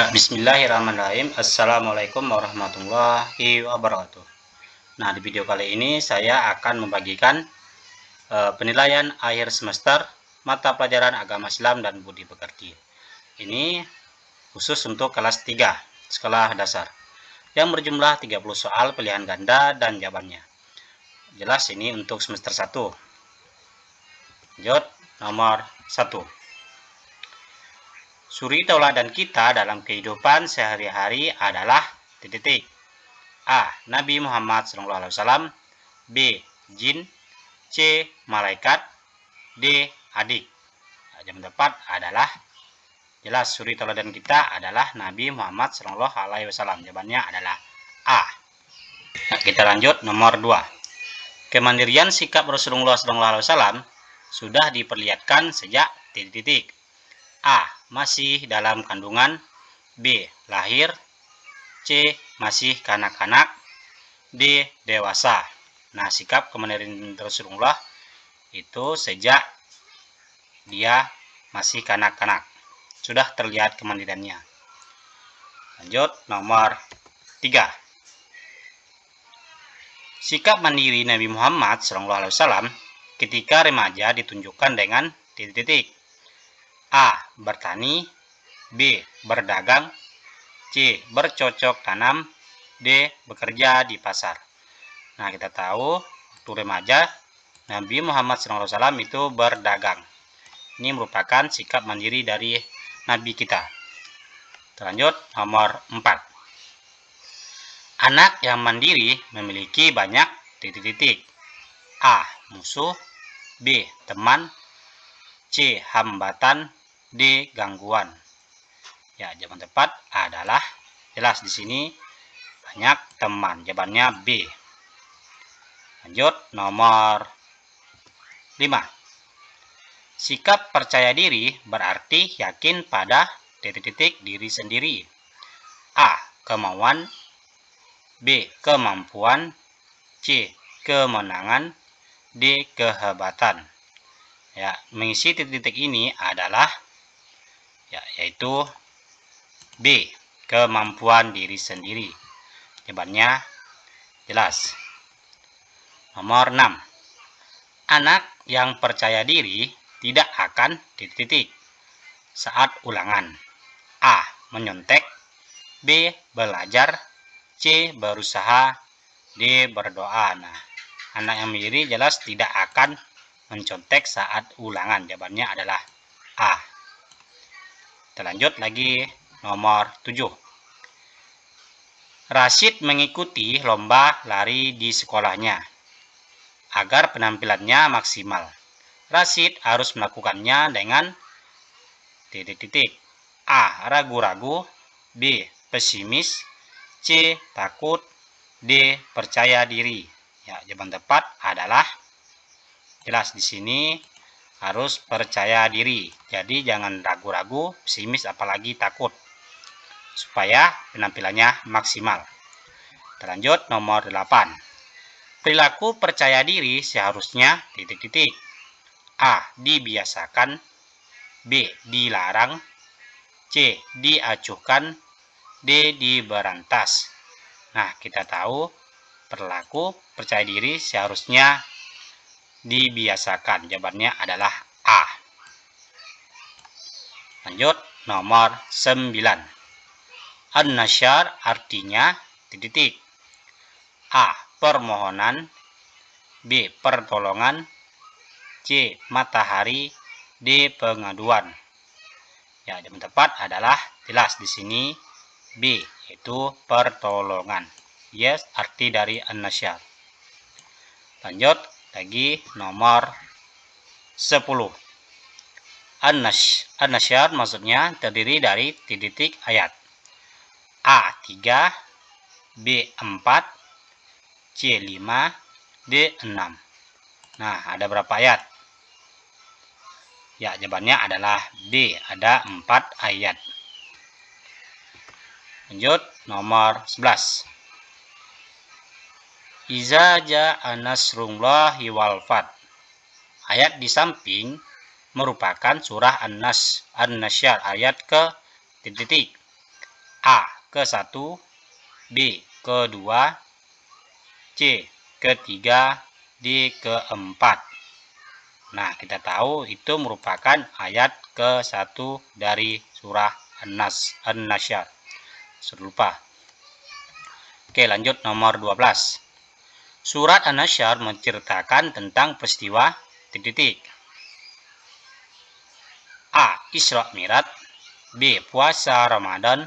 Bismillahirrahmanirrahim. Assalamualaikum warahmatullahi wabarakatuh. Nah, di video kali ini saya akan membagikan penilaian akhir semester mata pelajaran agama Islam dan budi pekerti. Ini khusus untuk kelas 3 sekolah dasar yang berjumlah 30 soal pilihan ganda dan jawabannya. Jelas ini untuk semester 1. Lanjut, nomor 1. Suri tauladan kita dalam kehidupan sehari-hari adalah titik. A. Nabi Muhammad SAW. B. Jin. C. Malaikat. D. Adik. Jawaban tepat adalah jelas suri tauladan kita adalah Nabi Muhammad SAW. Jawabannya adalah A. Nah, kita lanjut nomor 2. Kemandirian sikap Rasulullah SAW sudah diperlihatkan sejak titik. A. Masih dalam kandungan. B. Lahir. C. Masih kanak-kanak. D. Dewasa. Nah, sikap kemandirian Rasulullah itu sejak dia masih kanak-kanak. Sudah terlihat kemandiriannya. Lanjut, nomor 3. Sikap mandiri Nabi Muhammad SAW ketika remaja ditunjukkan dengan titik. A. Bertani. B. Berdagang. C. Bercocok tanam. D. Bekerja di pasar. Nah, kita tahu waktu remaja Nabi Muhammad SAW itu berdagang. Ini merupakan sikap mandiri dari Nabi kita. Lanjut, nomor 4. Anak yang mandiri memiliki banyak titik. A. Musuh. B. Teman. C. Hambatan. D. Gangguan. Ya, jawaban tepat adalah jelas di sini banyak teman. Jawabannya B. Lanjut, nomor 5. Sikap percaya diri berarti yakin pada titik diri sendiri. A. Kemauan. B. Kemampuan. C. Kemenangan. D. Kehebatan. Ya, mengisi titik ini adalah yaitu B. Kemampuan diri sendiri. Jawabannya jelas. Nomor 6. Anak yang percaya diri tidak akan titik saat ulangan. A. Menyontek. B. Belajar. C. Berusaha. D. Berdoa. Nah, anak yang mandiri jelas tidak akan mencontek saat ulangan. Jawabannya adalah A. Kita lanjut lagi, nomor 7. Rashid mengikuti lomba lari di sekolahnya. Agar penampilannya maksimal, Rashid harus melakukannya dengan titik. A. Ragu-ragu. B. Pesimis. C. Takut. D. Percaya diri. Ya, jawaban tepat adalah jelas di sini harus percaya diri. Jadi jangan ragu-ragu, pesimis, apalagi takut, supaya penampilannya maksimal. Lanjut, nomor 8. Perilaku percaya diri seharusnya titik. A. Dibiasakan. B. Dilarang. C. Diacuhkan. D. Diberantas. Nah, kita tahu perilaku percaya diri seharusnya dibiasakan. Jawabannya adalah A. Lanjut, nomor 9. An-nasyar artinya titik. A. Permohonan. B. Pertolongan. C. Matahari. D. Pengaduan. Ya, jawaban tepat adalah jelas di sini B, yaitu pertolongan. Yes, arti dari an-nasyar. Lanjut lagi, nomor 10. An-nasyar maksudnya terdiri dari titik ayat. A. 3. B. 4. C. 5. D. 6. Nah, ada berapa ayat? Ya, jawabannya adalah B. Ada 4 ayat. Lanjut, nomor 11. Iza ja'a nasrullahi wal fath. Ayat di samping merupakan surah An-Nasyr ayat ke titik. A. Ke-1, B. Ke-2, C. Ke-3, D. Ke-4. Nah, kita tahu itu merupakan ayat ke-1 dari surah An-Nasyr. Sudah lupa. Oke, lanjut nomor 12. Surat An-Nasyr menceritakan tentang peristiwa titik-titik. A. Isra Mi'raj, B. Puasa Ramadan,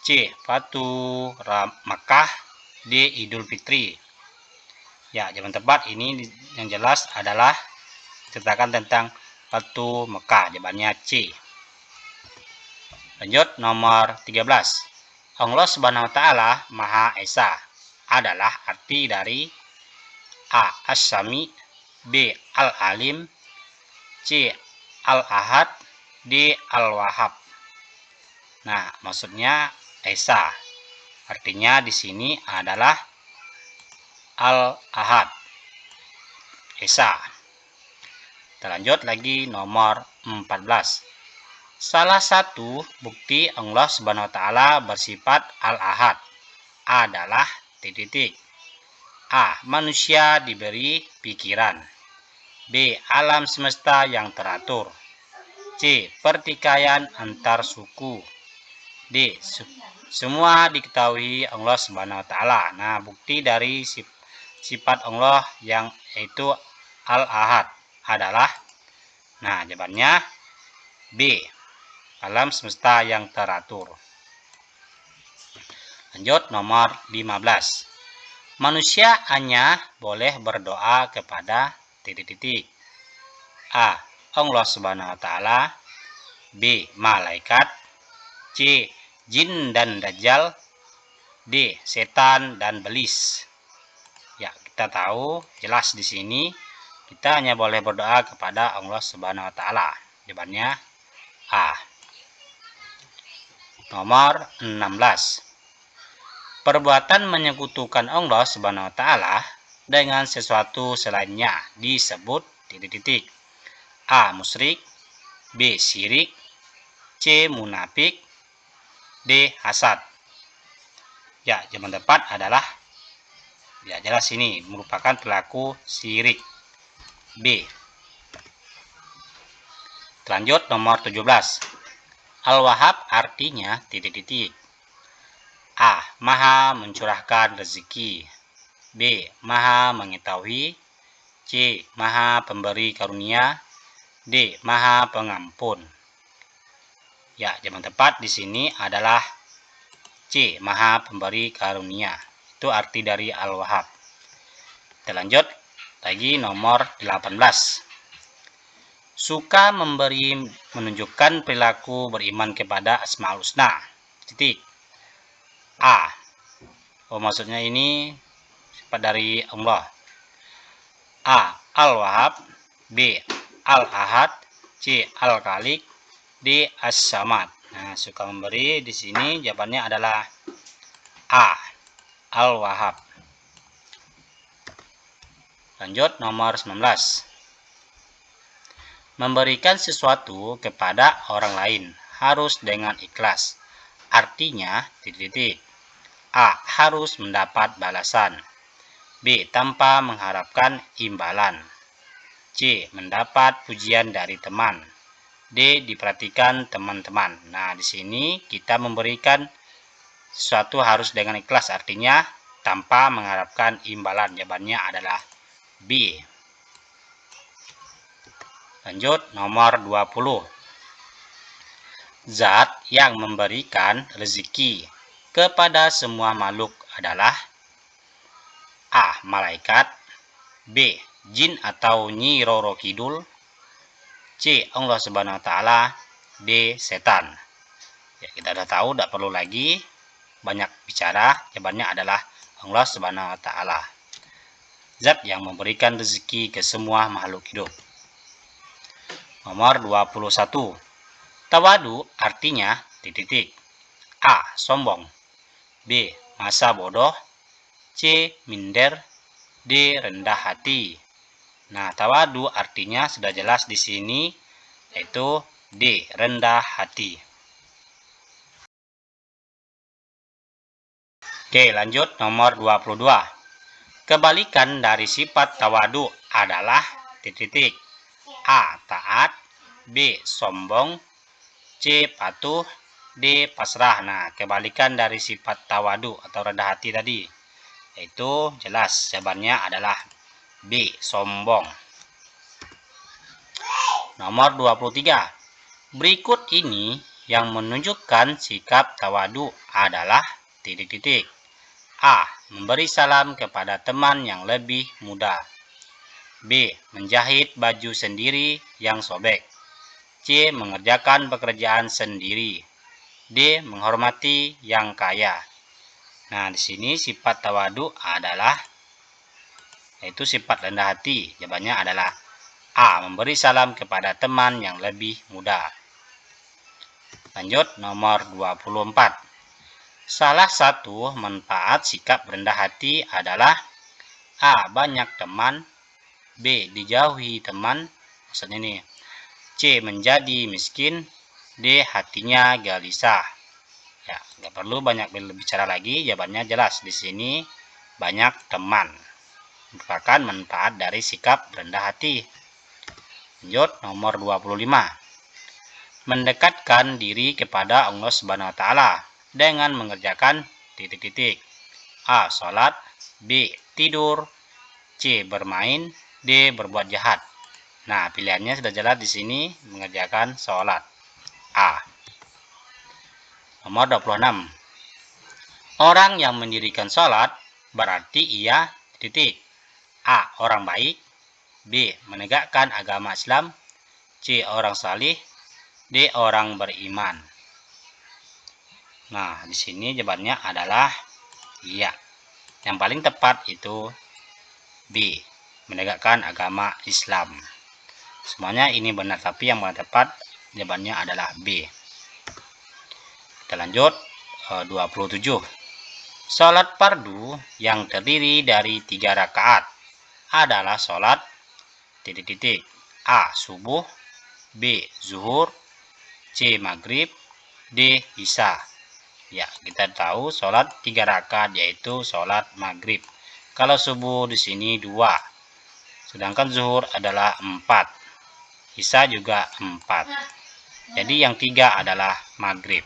C. Fatu Makkah, D. Idul Fitri. Ya, jawaban tepat ini yang jelas adalah ceritakan tentang Fatu Makkah. Jawabannya C. Lanjut nomor 13. Allah Subhanahu wa taala Maha Esa adalah arti dari A. As-Sami, B. Al-Alim, C. Al-Ahad, D. Al-Wahhab. Nah, maksudnya Esa. Artinya di sini adalah Al-Ahad. Esa. Kita lanjut lagi nomor 14. Salah satu bukti Allah Subhanahu wa taala bersifat Al-Ahad adalah titik-titik. A. Manusia diberi pikiran. B. Alam semesta yang teratur. C. Pertikaian antar suku. D. Semua diketahui Allah Subhanahu wa taala. Nah, bukti dari sifat Allah yang yaitu Al-Ahad adalah, nah, jawabannya B. Alam semesta yang teratur. Lanjut nomor 15. Manusia hanya boleh berdoa kepada titik-titik. A. Allah Subhanahu wa taala, B. Malaikat, C. Jin dan Dajjal, D. Setan dan belis. Ya, kita tahu jelas di sini kita hanya boleh berdoa kepada Allah Subhanahu wa taala. Jawabannya A. Nomor 16. Perbuatan menyekutukan Allah Subhanahu wa taala dengan sesuatu selainnya disebut titik-titik. A. Musyrik, B. Syirik, C. Munafik, D. Hasad. Ya, jawaban tepat adalah, ya jelas ini merupakan pelaku syirik. B. Lanjut nomor 17. Al-Wahhab artinya titik-titik. A. Maha mencurahkan rezeki. B. Maha mengetahui. C. Maha pemberi karunia. D. Maha pengampun. Ya, jawaban tepat di sini adalah C. Maha pemberi karunia. Itu arti dari Al-Wahhab. Kita lanjut lagi nomor 18. Suka memberi menunjukkan perilaku beriman kepada Asmaul Husna. Titik. A. Oh, maksudnya ini sifat dari Allah. A. Al-Wahhab, B. Al-Ahad, C. Al-Khaliq, D. As-Samad. Nah, suka memberi di sini jawabannya adalah A. Al-Wahhab. Lanjut nomor 19. Memberikan sesuatu kepada orang lain harus dengan ikhlas. Artinya titik-titik. A. Harus mendapat balasan. B. Tanpa mengharapkan imbalan. C. Mendapat pujian dari teman. D. Diperhatikan teman-teman. Nah, di sini kita memberikan sesuatu harus dengan ikhlas, artinya tanpa mengharapkan imbalan. Jawabannya adalah B. Lanjut nomor 20. Zat yang memberikan rezeki kepada semua makhluk adalah A. Malaikat, B. Jin atau Nyi Roro Kidul, C. Allah Subhanahu wa taala, D. Setan. Ya, kita sudah tahu, tidak perlu lagi banyak bicara. Jawabannya adalah Allah Subhanahu wa taala. Zat yang memberikan rezeki ke semua makhluk hidup. Nomor 21. Tawadu artinya titik-titik. A. Sombong, B. Masa bodoh, C. Minder, D. Rendah hati. Nah, tawadu artinya sudah jelas di sini, yaitu D. Rendah hati. Oke, lanjut nomor 22. Kebalikan dari sifat tawadu adalah titik-titik. A. Taat. B. Sombong. C. Patuh. D. Pasrah. Nah, kebalikan dari sifat tawadu atau rendah hati tadi, yaitu jelas jawabannya adalah B. Sombong. Nomor 23. Berikut ini yang menunjukkan sikap tawadu adalah titik-titik. A. Memberi salam kepada teman yang lebih muda. B. Menjahit baju sendiri yang sobek. C. Mengerjakan pekerjaan sendiri. D. Menghormati yang kaya. Nah, di sini sifat tawadu adalah, yaitu sifat rendah hati. Jawabannya adalah A. Memberi salam kepada teman yang lebih muda. Lanjut nomor 24. Salah satu manfaat sikap rendah hati adalah A. Banyak teman. B. Dijauhi teman. Maksudnya ini. C. Menjadi miskin. D. Hatinya gelisah. Ya, nggak perlu banyak berbicara lagi. Jawabannya jelas. Di sini banyak teman merupakan manfaat dari sikap rendah hati. Lanjut nomor 25. Mendekatkan diri kepada Allah Subhanahu wa taala dengan mengerjakan titik-titik. A. Sholat. B. Tidur. C. Bermain. D. Berbuat jahat. Nah, pilihannya sudah jelas di sini, mengerjakan sholat. A. Nomor 26. Orang yang mendirikan sholat berarti ia titik. A. Orang baik. B. Menegakkan agama Islam. C. Orang salih. D. Orang beriman. Nah, di sini jawabannya adalah iya. Yang paling tepat itu B. Menegakkan agama Islam. Semuanya ini benar, tapi yang paling tepat jawabannya adalah B. Kita lanjut 27. Salat fardu yang terdiri dari 3 rakaat adalah salat titik-titik. A. Subuh. B. Zuhur. C. Maghrib. D. Isya. Ya, kita tahu sholat 3 rakaat yaitu sholat maghrib. Kalau subuh di sini 2. Sedangkan zuhur adalah 4. Isya juga 4. Jadi yang 3 adalah maghrib.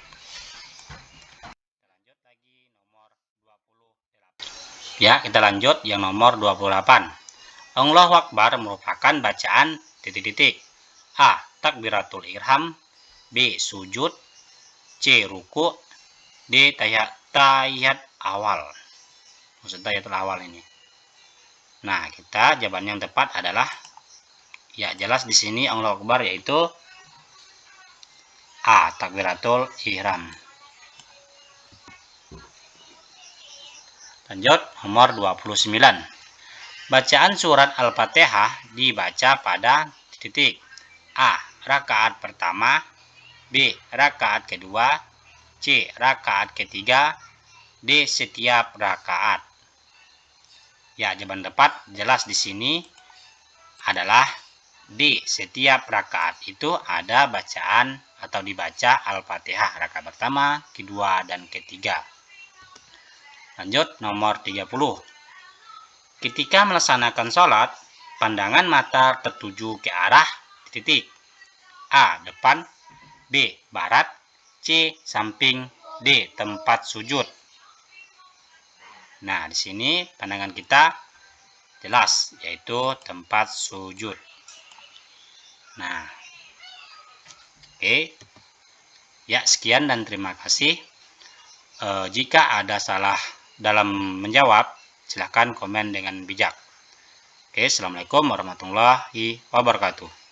Ya, kita lanjut yang nomor 28. Allahu Akbar merupakan bacaan titik-titik. A. Takbiratul ihram. B. Sujud. C. Ruku. D. Tahiyat awal. Maksud tahiyatul awal ini. Nah, kita jawaban yang tepat adalah ya jelas di sini Allahu Akbar yaitu A. Takbiratul ihram. Lanjut nomor 29. Bacaan surat Al-Fatihah dibaca pada titik. A. Rakaat pertama. B. Rakaat kedua. C. Rakaat ketiga. D. Setiap rakaat. Ya, jawaban tepat jelas di sini adalah D. Setiap rakaat itu ada bacaan atau dibaca Al-Fatihah rakaat pertama, kedua, dan ketiga. Lanjut nomor 30. Ketika melaksanakan sholat, pandangan mata tertuju ke arah titik. A. Depan. B. Barat. C. Samping. D. Tempat sujud. Nah, di sini pandangan kita jelas yaitu tempat sujud. Nah, oke. Ya, sekian dan terima kasih. Jika ada salah dalam menjawab, silahkan komen dengan bijak. Oke, assalamualaikum warahmatullahi wabarakatuh.